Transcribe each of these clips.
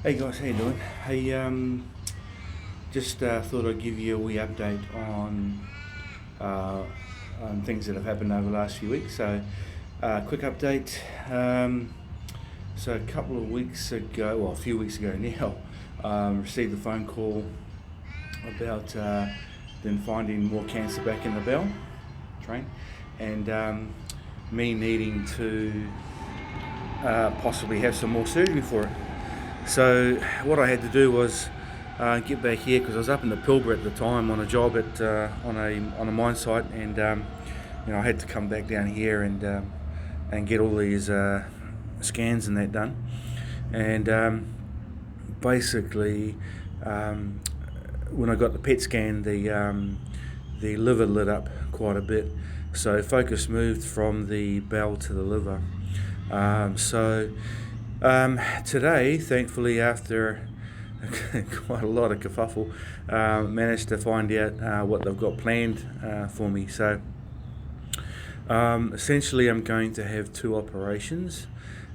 Hey guys, how you doing? Hey, just thought I'd give you a wee update uh, on things that have happened over the last few weeks. So, quick update. So a couple of weeks ago, well, a few weeks ago now, received a phone call about them finding more cancer back in the bowel train, and me needing to possibly have some more surgery for it. So what I had to do was get back here because I was up in the Pilbara at the time on a job at on a mine site, and I had to come back down here and get all these scans and that done. And basically, when I got the PET scan, the liver lit up quite a bit. So focus moved from the bowel to the liver. Today, thankfully, after quite a lot of kerfuffle, managed to find out what they've got planned for me. So essentially, I'm going to have two operations,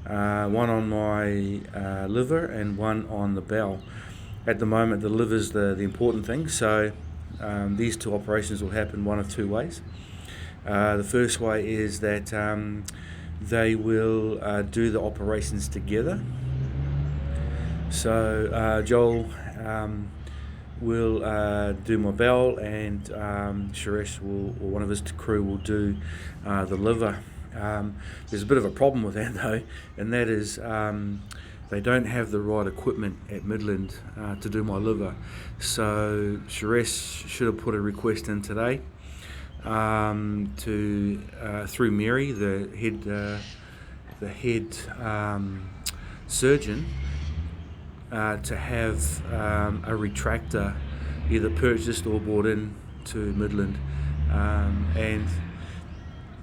one on my liver and one on the bowel. At the moment, the liver's the important thing, so these two operations will happen one of two ways. The first way is that they will do the operations together. So Joel will do my bowel, and Suresh or one of his crew will do the liver. There's a bit of a problem with that though, and that is they don't have the right equipment at Midland to do my liver. So Suresh should have put a request in today to through Mary, the head surgeon, to have a retractor either purchased or brought in to Midland, and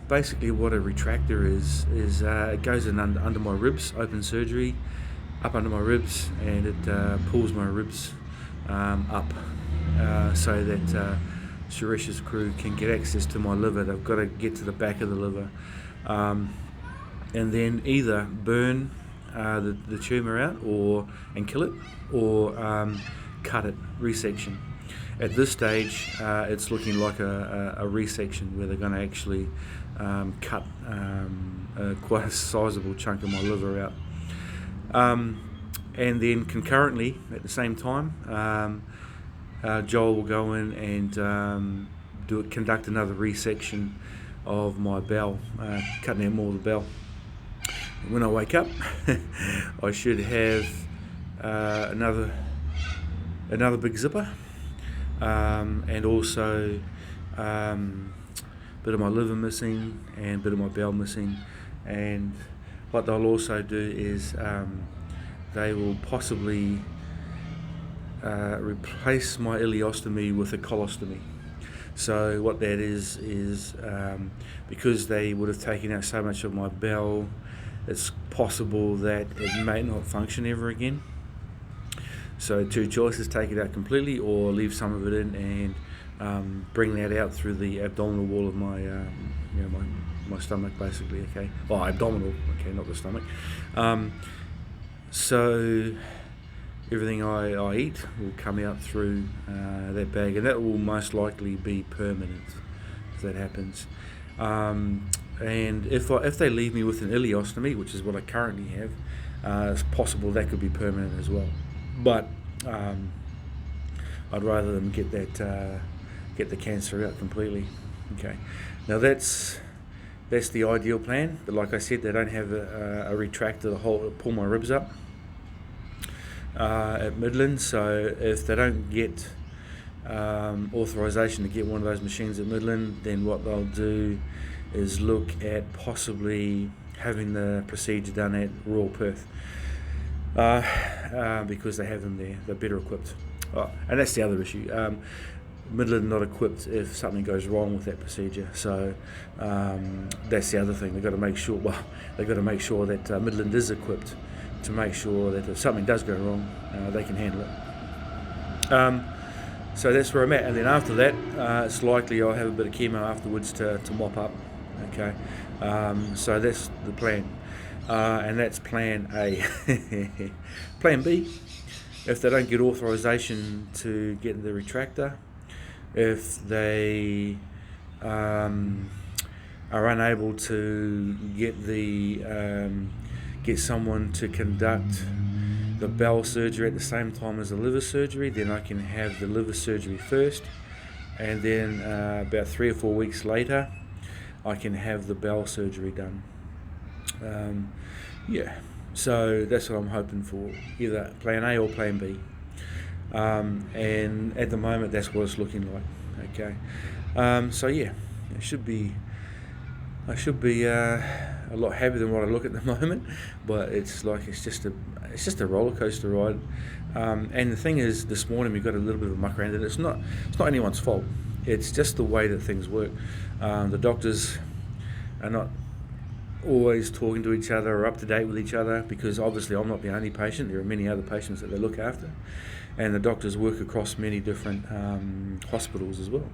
basically what a retractor is it goes in under my ribs, open surgery, up under my ribs, and it pulls my ribs up so that Suresh's crew can get access to my liver. They've got to get to the back of the liver, and then either burn the tumour out and kill it, or cut it, resection. At this stage, it's looking like a resection where they're going to actually cut quite a sizable chunk of my liver out. And then concurrently, at the same time, Joel will go in and conduct another resection of my bowel, cutting out more of the bowel. When I wake up, I should have another big zipper, and also a bit of my liver missing and a bit of my bowel missing. And what they'll also do is they will possibly replace my ileostomy with a colostomy. So what that is because they would have taken out so much of my bowel, it's possible that it may not function ever again. So two choices: take it out completely or leave some of it in and bring that out through the abdominal wall of my my stomach, basically. Okay, well, abdominal, okay, not the stomach. So everything I eat will come out through that bag, and that will most likely be permanent if that happens. And if they leave me with an ileostomy, which is what I currently have, it's possible that could be permanent as well. But I'd rather them get the cancer out completely. Okay, now that's the ideal plan. But like I said, they don't have a retractor to pull my ribs up at Midland. So if they don't get authorization to get one of those machines at Midland, then what they'll do is look at possibly having the procedure done at Royal Perth, because they have them there. They're better equipped. And that's the other issue. Midland not equipped if something goes wrong with that procedure. So that's the other thing. They've got to make sure. Well, they've got to make sure that Midland is equipped to make sure that if something does go wrong, they can handle it. So that's where I'm at. And then after that, it's likely I'll have a bit of chemo afterwards to mop up. Okay, so that's the plan. and that's plan A. Plan B, if they don't get authorization to get the retractor, if they are unable to get someone to conduct the bowel surgery at the same time as the liver surgery, then I can have the liver surgery first, and then about 3 or 4 weeks later I can have the bowel surgery done. So that's what I'm hoping for, either plan A or plan B, and at the moment that's what it's looking like. Okay, so yeah, I should be a lot happier than what I look at the moment, but it's just a roller coaster ride. And the thing is, this morning we got a little bit of a muck around, and it's not anyone's fault. It's just the way that things work. The doctors are not always talking to each other or up to date with each other, because obviously I'm not the only patient. There are many other patients that they look after, and the doctors work across many different hospitals as well.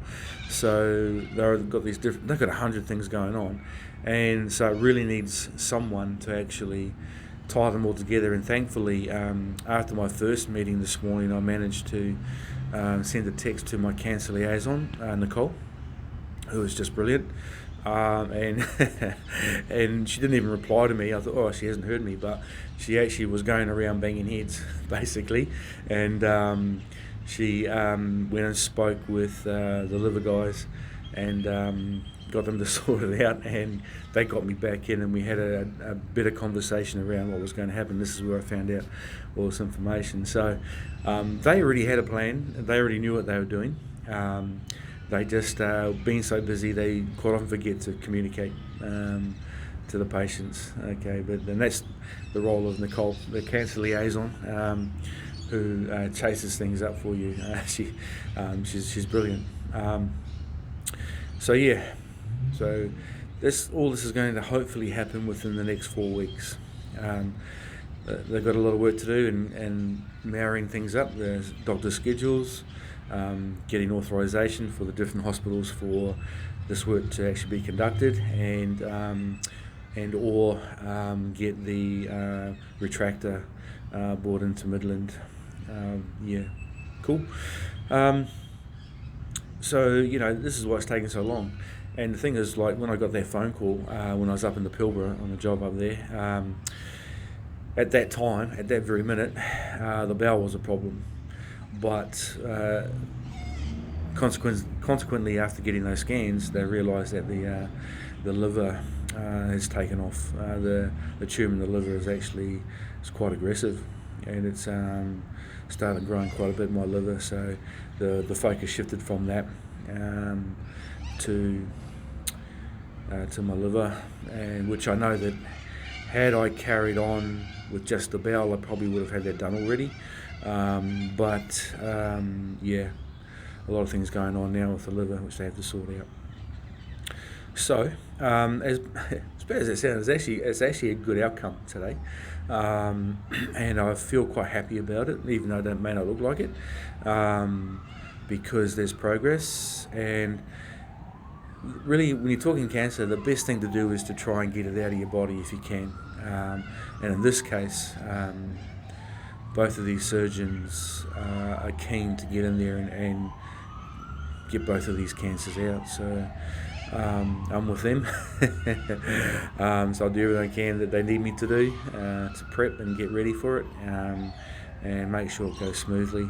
So they've got 100 things going on, and so it really needs someone to actually tie them all together. And thankfully, after my first meeting this morning, I managed to send a text to my cancer liaison, Nicole, who was just brilliant. And and she didn't even reply to me. I thought, oh, she hasn't heard me, but she actually was going around banging heads, basically. And she went and spoke with the liver guys, and got them to sort it out, and they got me back in, and we had a better conversation around what was going to happen. This is where I found out all this information. So they already had a plan. They already knew what they were doing. They just, being so busy, they quite often forget to communicate to the patients. Okay, and that's the role of Nicole, the cancer liaison, who chases things up for you. She's brilliant. So all this is going to hopefully happen within the next 4 weeks. They've got a lot of work to do, and marrying things up. There's doctor schedules. Getting authorization for the different hospitals for this work to actually be conducted, and or get the retractor brought into Midland. Cool. So this is why it's taking so long. And the thing is, like, when I got that phone call when I was up in the Pilbara on the job up there, at that time, at that very minute, the bowel was a problem. But consequently, after getting those scans, they realised that the liver has taken off. The tumour in the liver is quite aggressive, and it's started growing quite a bit in my liver. So the focus shifted from that to my liver, and which I know that had I carried on with just the bowel, I probably would have had that done already. But a lot of things going on now with the liver, which they have to sort out. So, as bad as it sounds, it's actually a good outcome today, and I feel quite happy about it, even though it may not look like it, because there's progress. And really, when you're talking cancer, the best thing to do is to try and get it out of your body if you can. And in this case, both of these surgeons are keen to get in there and get both of these cancers out. So I'm with them. So I'll do everything I can that they need me to do to prep and get ready for it, and make sure it goes smoothly.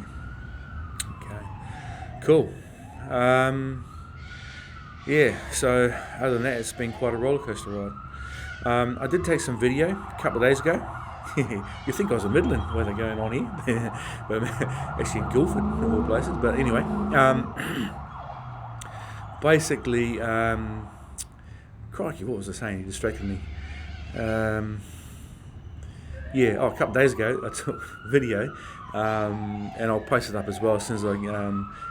Okay, cool. So other than that, it's been quite a roller coaster ride. I did take some video a couple of days ago. You think I was in Midland, where they're going on here, but actually in Guildford, of all places. But anyway, basically, crikey, what was I saying? You distracted me. A couple of days ago, I took video, and I'll post it up as well as soon as I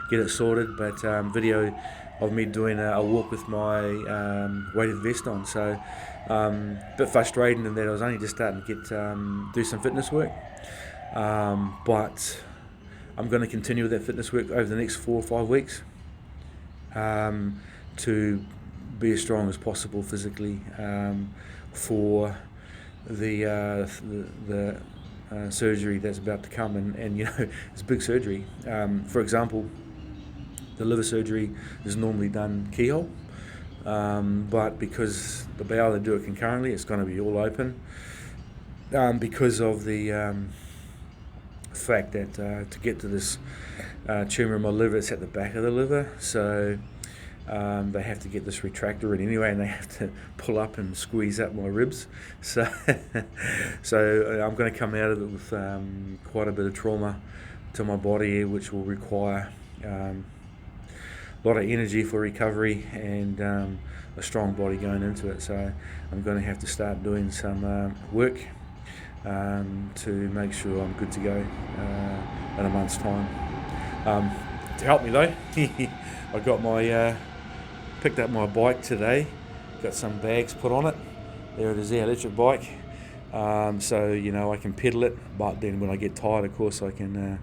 get it sorted. But video of me doing a walk with my weighted vest on. So a bit frustrating in that I was only just starting to do some fitness work, but I'm going to continue with that fitness work over the next 4 or 5 weeks to be as strong as possible physically for the surgery that's about to come, and you know, it's a big surgery. For example, the liver surgery is normally done keyhole, but because the bowel, they do it concurrently, it's going to be all open, because of the fact that to get to this tumour in my liver, it's at the back of the liver, so they have to get this retractor in anyway, and they have to pull up and squeeze out my ribs. So, I'm going to come out of it with quite a bit of trauma to my body, which will require a lot of energy for recovery and a strong body going into it. So I'm going to have to start doing some work to make sure I'm good to go in a month's time. To help me though, I got my picked up my bike today, got some bags put on it. There it is, the electric bike. So you know, I can pedal it, but then when I get tired, of course, I can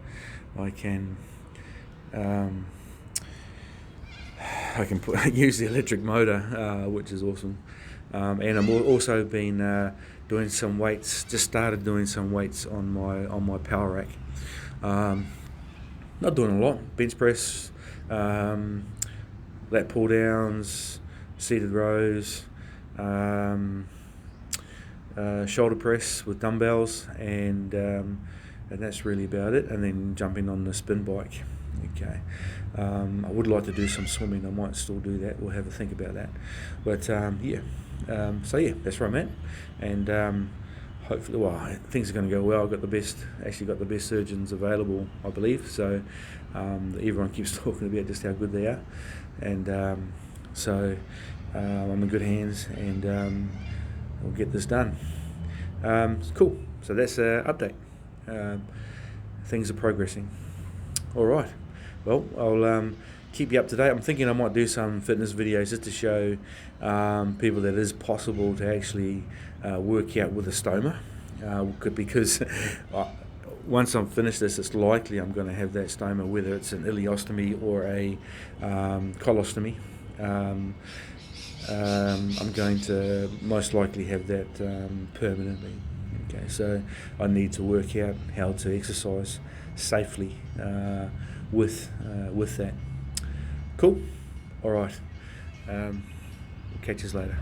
use the electric motor, which is awesome. And I'm also been doing some weights. Just started doing some weights on my power rack. Not doing a lot. Bench press, lat pull downs, seated rows, shoulder press with dumbbells, and that's really about it. And then jumping on the spin bike. Okay, I would like to do some swimming. I might still do that. We'll have a think about that. But so yeah, that's where I'm at, and hopefully, well, things are going to go well. I've got the best surgeons available, I believe. So everyone keeps talking about just how good they are, and so I'm in good hands, and we'll get this done. Cool. So that's an update. Things are progressing. All right. Well, I'll keep you up to date. I'm thinking I might do some fitness videos just to show people that it is possible to actually work out with a stoma, because once I'm finished this, it's likely I'm going to have that stoma, whether it's an ileostomy or a colostomy. I'm going to most likely have that permanently. Okay, so I need to work out how to exercise safely with that. Cool. All right. We'll catch you later.